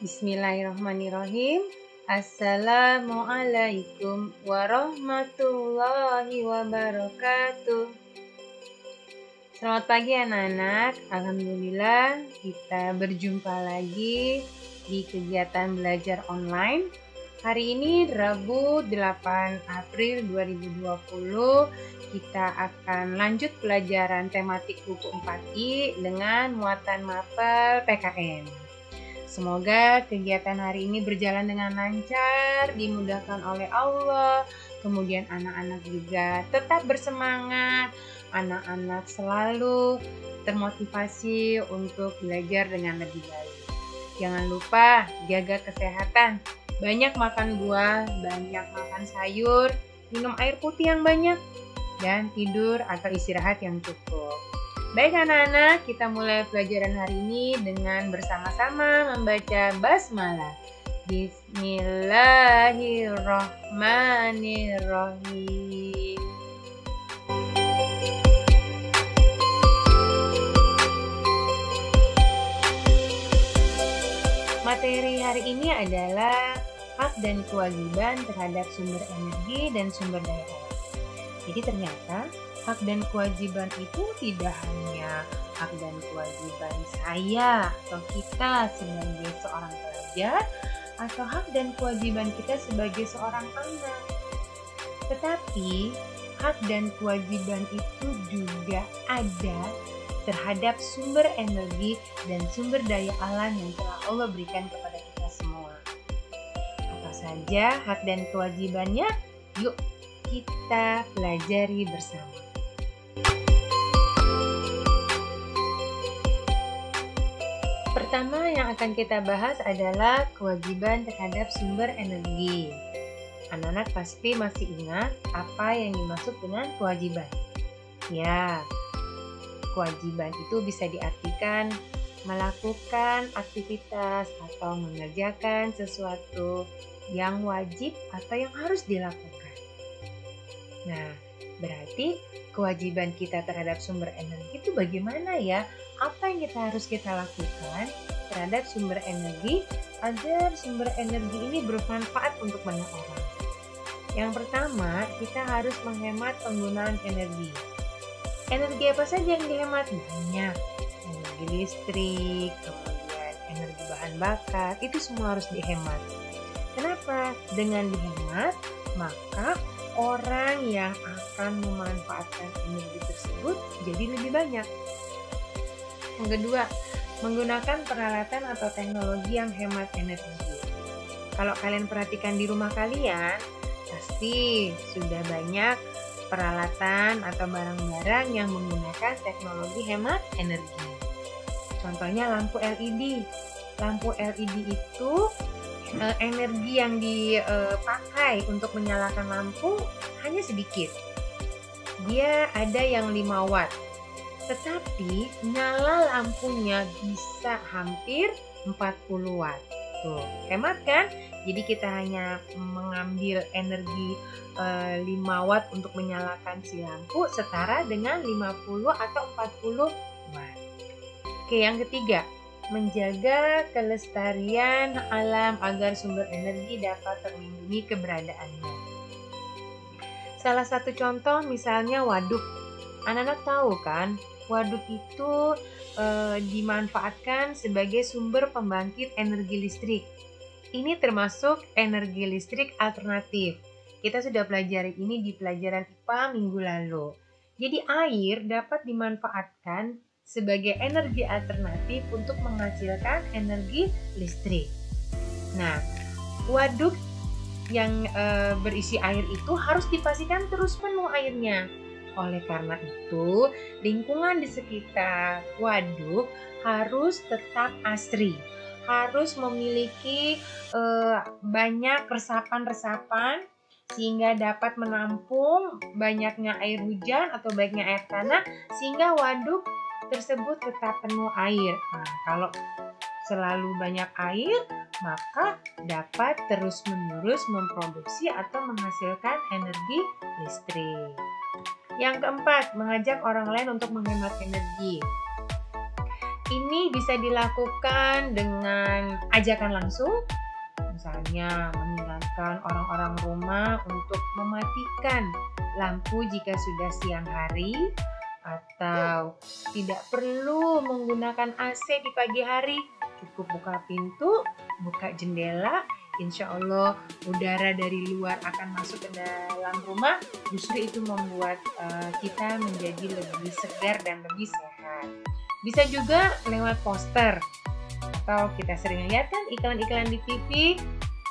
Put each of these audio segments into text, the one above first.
Bismillahirrahmanirrahim. Assalamualaikum warahmatullahi wabarakatuh. Selamat pagi anak-anak. Alhamdulillah kita berjumpa lagi di kegiatan belajar online. Hari ini Rabu 8 April 2020 kita akan lanjut pelajaran tematik buku 4I dengan muatan mapel PKN. Semoga kegiatan hari ini berjalan dengan lancar, dimudahkan oleh Allah. Kemudian anak-anak juga tetap bersemangat. Anak-anak selalu termotivasi untuk belajar dengan lebih baik. Jangan lupa jaga kesehatan. Banyak makan buah, banyak makan sayur, minum air putih yang banyak, dan tidur atau istirahat yang cukup. Baik anak-anak, kita mulai pelajaran hari ini dengan bersama-sama membaca basmalah. Bismillahirrahmanirrahim. Materi hari ini adalah hak dan kewajiban terhadap sumber energi dan sumber daya alam. Jadi ternyata hak dan kewajiban itu tidak hanya hak dan kewajiban saya atau kita sebagai seorang pelajar atau hak dan kewajiban kita sebagai seorang anak. Tetapi hak dan kewajiban itu juga ada terhadap sumber energi dan sumber daya alam yang telah Allah berikan kepada kita semua. Apa saja hak dan kewajibannya? Yuk kita pelajari bersama. Pertama yang akan kita bahas adalah kewajiban terhadap sumber energi. Anak-anak pasti masih ingat apa yang dimaksud dengan kewajiban. Ya, kewajiban itu bisa diartikan melakukan aktivitas atau mengerjakan sesuatu yang wajib atau yang harus dilakukan. Nah, berarti kewajiban kita terhadap sumber energi itu bagaimana ya? Apa yang harus kita lakukan terhadap sumber energi agar sumber energi ini bermanfaat untuk banyak orang? Yang pertama, kita harus menghemat penggunaan energi. Energi apa saja yang dihemat? Banyak. Energi listrik, kemudian energi bahan bakar, itu semua harus dihemat. Kenapa? Dengan dihemat, maka orang yang akan memanfaatkan energi tersebut jadi lebih banyak. Yang kedua, menggunakan peralatan atau teknologi yang hemat energi. Kalau kalian perhatikan di rumah kalian, pasti sudah banyak peralatan atau barang-barang yang menggunakan teknologi hemat energi. Contohnya lampu LED. Lampu LED itu energi yang dipakai untuk menyalakan lampu hanya sedikit. Dia ada yang 5 watt. Tetapi nyala lampunya bisa hampir 40 watt. Tuh, hemat kan? Jadi kita hanya mengambil energi 5 watt untuk menyalakan si lampu setara dengan 50 atau 40 watt. Oke, yang ketiga, menjaga kelestarian alam agar sumber energi dapat terlindungi keberadaannya. Salah satu contoh misalnya waduk. Anak-anak tahu kan? Waduk itu dimanfaatkan sebagai sumber pembangkit energi listrik. Ini termasuk energi listrik alternatif. Kita sudah pelajari ini di pelajaran IPA minggu lalu. Jadi air dapat dimanfaatkan sebagai energi alternatif untuk menghasilkan energi listrik. Nah, waduk yang berisi air itu harus dipastikan terus penuh airnya. Oleh karena itu, lingkungan di sekitar waduk harus tetap asri, harus memiliki banyak resapan-resapan sehingga dapat menampung banyaknya air hujan atau baiknya air tanah sehingga waduk tersebut tetap penuh air. Nah, kalau selalu banyak air, maka dapat terus-menerus memproduksi atau menghasilkan energi listrik. Yang keempat, mengajak orang lain untuk menghemat energi. Ini bisa dilakukan dengan ajakan langsung, misalnya mengingatkan orang-orang rumah untuk mematikan lampu jika sudah siang hari, atau tidak perlu menggunakan AC di pagi hari, cukup buka pintu, buka jendela, insya Allah udara dari luar akan masuk ke dalam rumah, justru itu membuat kita menjadi lebih segar dan lebih sehat. Bisa juga lewat poster, atau kita sering lihat kan iklan-iklan di TV,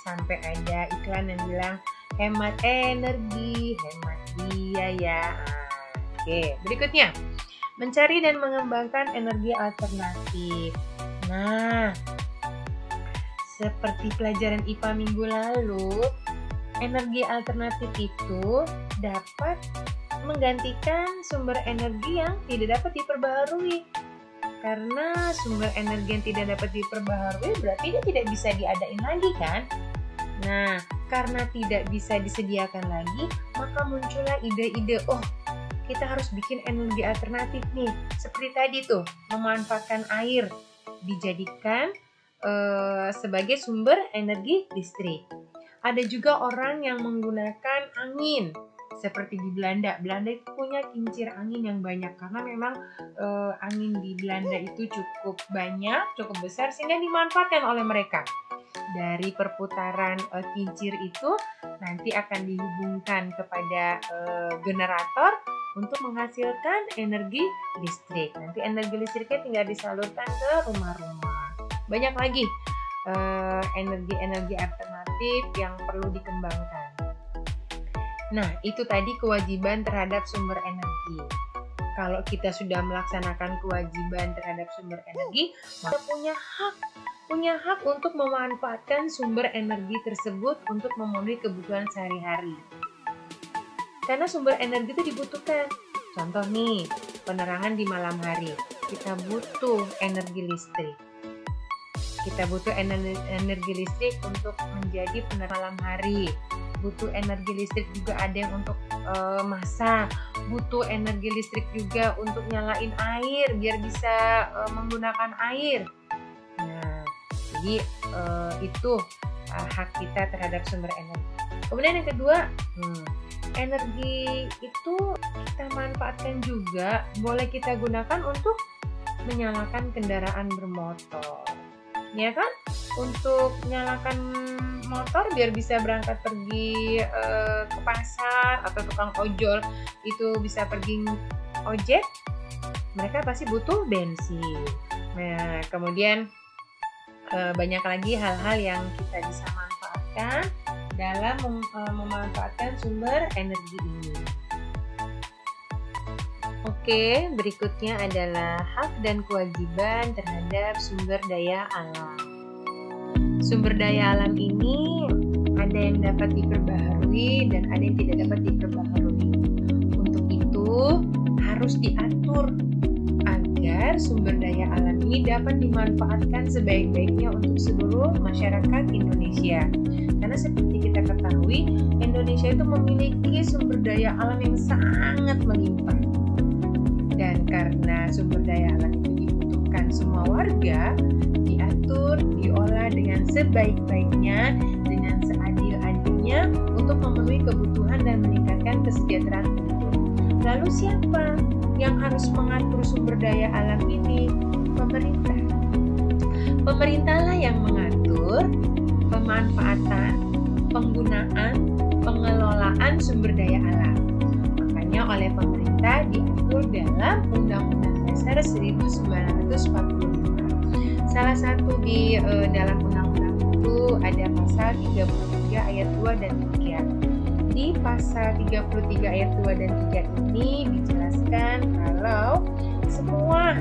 sampai ada iklan yang bilang hemat energi, hemat biaya. Oke, berikutnya mencari dan mengembangkan energi alternatif. Nah, seperti pelajaran IPA minggu lalu, energi alternatif itu dapat menggantikan sumber energi yang tidak dapat diperbaharui. Karena sumber energi yang tidak dapat diperbaharui berarti dia tidak bisa diadain lagi kan? Nah, karena tidak bisa disediakan lagi, maka muncullah ide-ide, oh kita harus bikin energi alternatif nih. Seperti tadi tuh, memanfaatkan air, dijadikan sebagai sumber energi listrik. Ada juga orang yang menggunakan angin. Seperti di Belanda. Belanda itu punya kincir angin yang banyak karena memang angin di Belanda itu cukup banyak, cukup besar sehingga dimanfaatkan oleh mereka. Dari perputaran kincir itu nanti akan dihubungkan kepada generator untuk menghasilkan energi listrik. Nanti energi listriknya tinggal disalurkan ke rumah-rumah. Banyak lagi energi-energi alternatif yang perlu dikembangkan. Nah, itu tadi kewajiban terhadap sumber energi. Kalau kita sudah melaksanakan kewajiban terhadap sumber energi, maka punya hak untuk memanfaatkan sumber energi tersebut untuk memenuhi kebutuhan sehari-hari. Karena sumber energi itu dibutuhkan. Contoh nih, penerangan di malam hari. Kita butuh energi listrik. Kita butuh energi listrik untuk menjadi penerang malam hari. Butuh energi listrik juga ada yang untuk masak. Butuh energi listrik juga untuk nyalain air biar bisa menggunakan air. Nah, jadi itu hak kita terhadap sumber energi. Kemudian yang kedua, energi itu kita manfaatkan juga, boleh kita gunakan untuk menyalakan kendaraan bermotor. Ya kan? Untuk nyalakan motor biar bisa berangkat pergi ke pasar, atau tukang ojol itu bisa pergi ojek, mereka pasti butuh bensin. Nah, kemudian banyak lagi hal-hal yang kita bisa manfaatkan dalam memanfaatkan sumber energi ini. Oke, berikutnya adalah hak dan kewajiban terhadap sumber daya alam. Sumber daya alam ini ada yang dapat diperbaharui dan ada yang tidak dapat diperbaharui. Untuk itu harus diatur agar sumber daya alam ini dapat dimanfaatkan sebaik-baiknya untuk seluruh masyarakat Indonesia. Karena seperti kita ketahui, Indonesia itu memiliki sumber daya alam yang sangat melimpah. Dan karena sumber daya alam itu dibutuhkan semua warga, diatur, diolah dengan sebaik-baiknya, dengan seadil-adilnya untuk memenuhi kebutuhan dan meningkatkan kesejahteraan penduduk. Lalu siapa yang harus mengatur sumber daya alam ini? Pemerintah. Pemerintahlah yang mengatur pemanfaatan, penggunaan, pengelolaan sumber daya alam. Makanya oleh pemerintah diatur dalam Undang-Undang Dasar 1945. Salah satu di dalam undang-undang itu ada pasal 33 ayat 2 dan 3. Di pasal 33 ayat 2 dan 3 ini dijelaskan kalau semua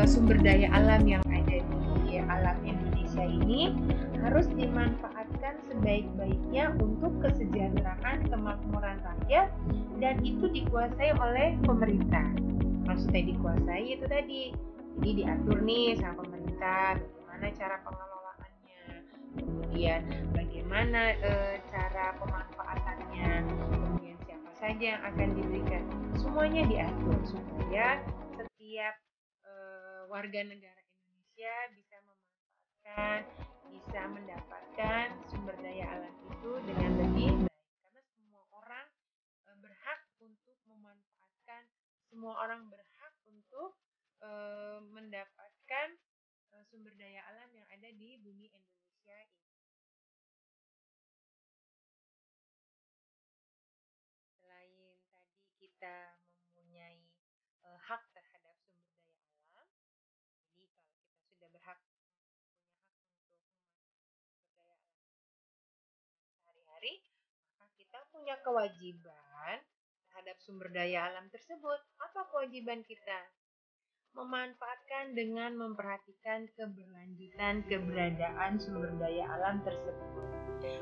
sumber daya alam yang ada di alam Indonesia ini harus dimanfaatkan sebaik-baiknya untuk kesejahteraan kemakmuran rakyat, dan itu dikuasai oleh pemerintah. Maksudnya dikuasai itu tadi, jadi diatur nih sama pemerintah bagaimana cara pengelolaannya, kemudian bagaimana cara pemanfaatannya, kemudian siapa saja yang akan diberikan, semuanya diatur supaya setiap warga negara Indonesia bisa mendapatkan sumber daya alam itu dengan lebih baik, karena semua orang berhak untuk memanfaatkan, semua orang berhak untuk mendapatkan sumber daya alam yang ada di bumi Indonesia ini. Selain tadi kita mempunyai hak terhadap sumber daya alam, jadi kalau kita sudah berhak sehari-hari, maka kita punya kewajiban terhadap sumber daya alam tersebut. Apa kewajiban kita? Memanfaatkan dengan memperhatikan keberlanjutan keberadaan sumber daya alam tersebut.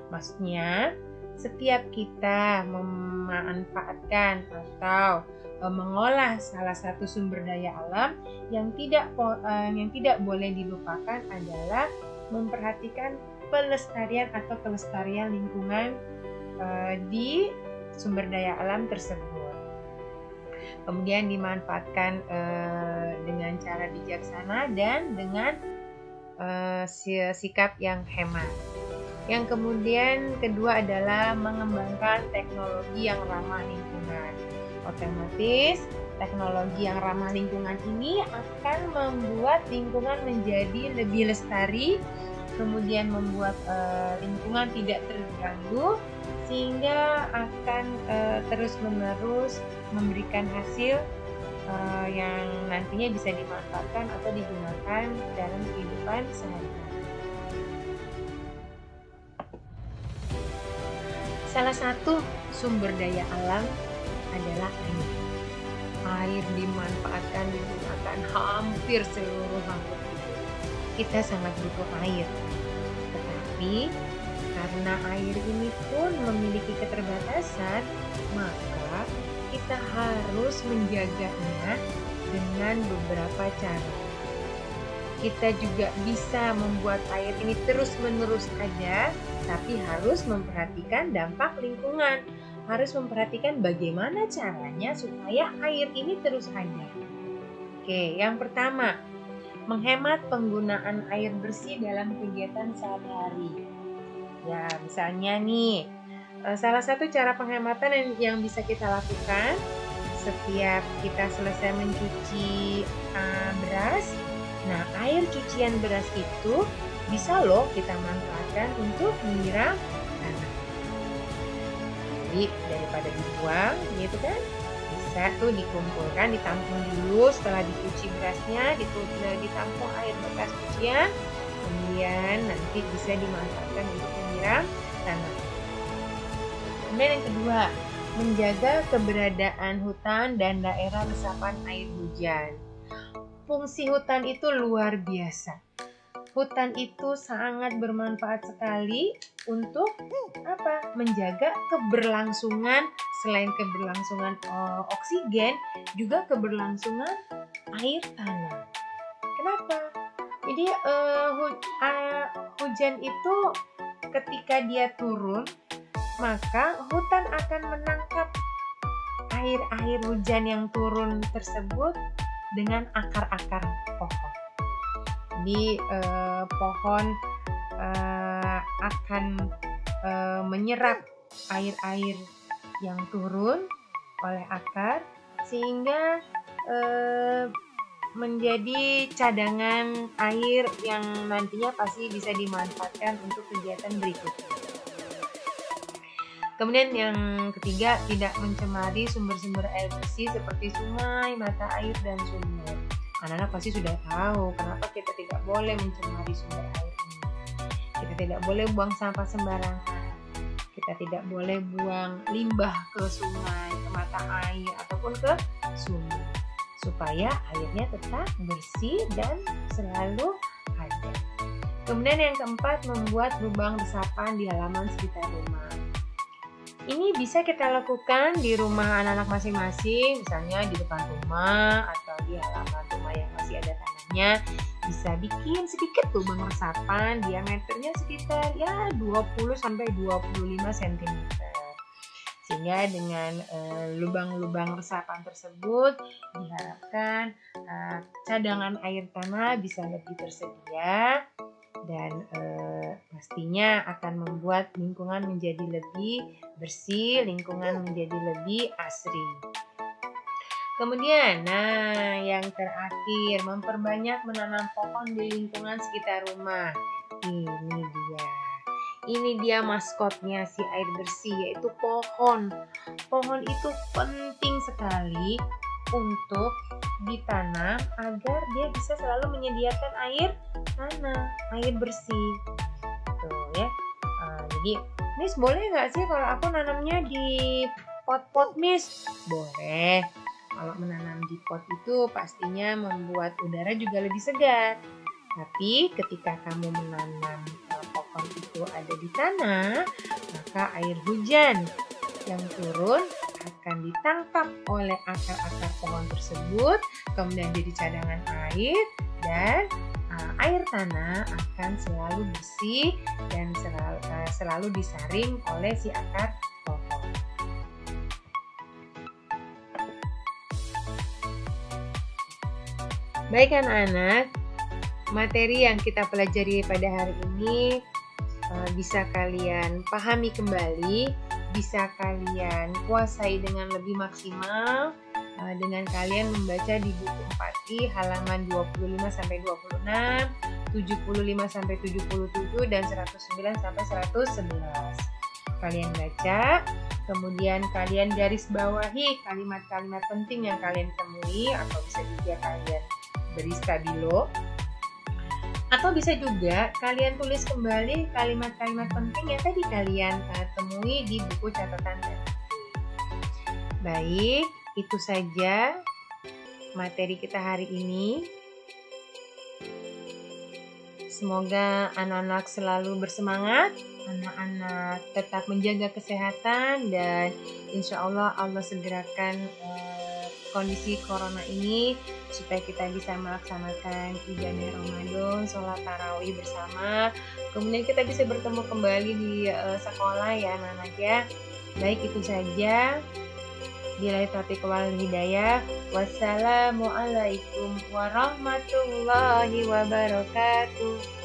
Maksudnya, setiap kita memanfaatkan atau mengolah salah satu sumber daya alam, yang tidak boleh dilupakan adalah memperhatikan pelestarian atau kelestarian lingkungan di sumber daya alam tersebut. Kemudian dimanfaatkan dengan cara bijaksana dan dengan sikap yang hemat. Yang kemudian kedua adalah mengembangkan teknologi yang ramah lingkungan. Otomatis teknologi yang ramah lingkungan ini akan membuat lingkungan menjadi lebih lestari, kemudian membuat lingkungan tidak terganggu, sehingga akan terus-menerus memberikan hasil yang nantinya bisa dimanfaatkan atau digunakan dalam kehidupan sehari-hari. Salah satu sumber daya alam adalah air. Air dimanfaatkan, digunakan hampir seluruh makhluk hidup. Kita sangat butuh air. Tetapi karena air ini pun memiliki keterbatasan, maka kita harus menjaganya dengan beberapa cara. Kita juga bisa membuat air ini terus-menerus ada, tapi harus memperhatikan dampak lingkungan. Harus memperhatikan bagaimana caranya supaya air ini terus ada. Oke, yang pertama, menghemat penggunaan air bersih dalam kegiatan sehari-hari. Ya, misalnya nih, salah satu cara penghematan yang bisa kita lakukan setiap kita selesai mencuci beras. Nah, air cucian beras itu bisa loh kita manfaatkan untuk menyiram tanah. Jadi daripada dibuang, gitu kan? Bisa tuh dikumpulkan, ditampung dulu setelah dicuci berasnya, ditampung air bekas cucian, kemudian nanti bisa dimanfaatkan untuk menyiram tanah. Kemudian yang kedua, menjaga keberadaan hutan dan daerah resapan air hujan. Fungsi hutan itu luar biasa. Hutan itu sangat bermanfaat sekali untuk apa? Menjaga keberlangsungan, selain keberlangsungan oksigen, juga keberlangsungan air tanah. Kenapa? Jadi hujan itu ketika dia turun, maka hutan akan menangkap air hujan yang turun tersebut dengan akar-akar pohon. Jadi pohon akan menyerap air-air yang turun oleh akar, sehingga menjadi cadangan air yang nantinya pasti bisa dimanfaatkan untuk kegiatan berikutnya. Kemudian yang ketiga, tidak mencemari sumber-sumber air bersih seperti sungai, mata air, dan sumur. Anak-anak pasti sudah tahu kenapa kita tidak boleh mencemari sumber air ini. Kita tidak boleh buang sampah sembarangan. Kita tidak boleh buang limbah ke sungai, ke mata air, ataupun ke sumur. Supaya airnya tetap bersih dan selalu ada. Kemudian yang keempat, membuat lubang resapan di halaman sekitar rumah. Ini bisa kita lakukan di rumah anak-anak masing-masing, misalnya di depan rumah atau di halaman rumah yang masih ada tanahnya. Bisa bikin sedikit lubang resapan, diameternya sekitar 20-25 cm. Sehingga dengan lubang-lubang resapan tersebut diharapkan cadangan air tanah bisa lebih tersedia dan pastinya akan membuat lingkungan menjadi lebih bersih, lingkungan menjadi lebih asri. Kemudian, yang terakhir, memperbanyak menanam pohon di lingkungan sekitar rumah. Ini dia. Ini dia maskotnya si air bersih, yaitu pohon. Pohon itu penting sekali untuk ditanam agar dia bisa selalu menyediakan air tanah, air bersih. Tuh ya. Jadi, Miss boleh nggak sih kalau aku nanamnya di pot-pot, Miss? Boleh. Kalau menanam di pot itu pastinya membuat udara juga lebih segar. Tapi ketika kamu menanam pohon itu ada di tanah, maka air hujan yang turun akan ditangkap oleh akar-akar pohon tersebut, kemudian jadi cadangan air, dan air tanah akan selalu bersih dan selalu disaring oleh si akar pohon. Baik anak-anak, materi yang kita pelajari pada hari ini bisa kalian pahami kembali, bisa kalian kuasai dengan lebih maksimal dengan kalian membaca di buku 4I halaman 25-26, 75-77, dan 109-111. Kalian baca, kemudian kalian garis bawahi kalimat-kalimat penting yang kalian temui, atau bisa juga kalian beri stabilo, atau bisa juga kalian tulis kembali kalimat-kalimat penting yang tadi kalian temui di buku catatan dan baik, itu saja materi kita hari ini. Semoga anak-anak selalu bersemangat, anak-anak tetap menjaga kesehatan, dan insya Allah segerakan kondisi corona ini supaya kita bisa melaksanakan ibadah Ramadan, sholat tarawih bersama. Kemudian kita bisa bertemu kembali di sekolah ya anak-anak ya. Baik, itu saja. Billahi taufiq wal hidayah. Wassalamualaikum warahmatullahi wabarakatuh.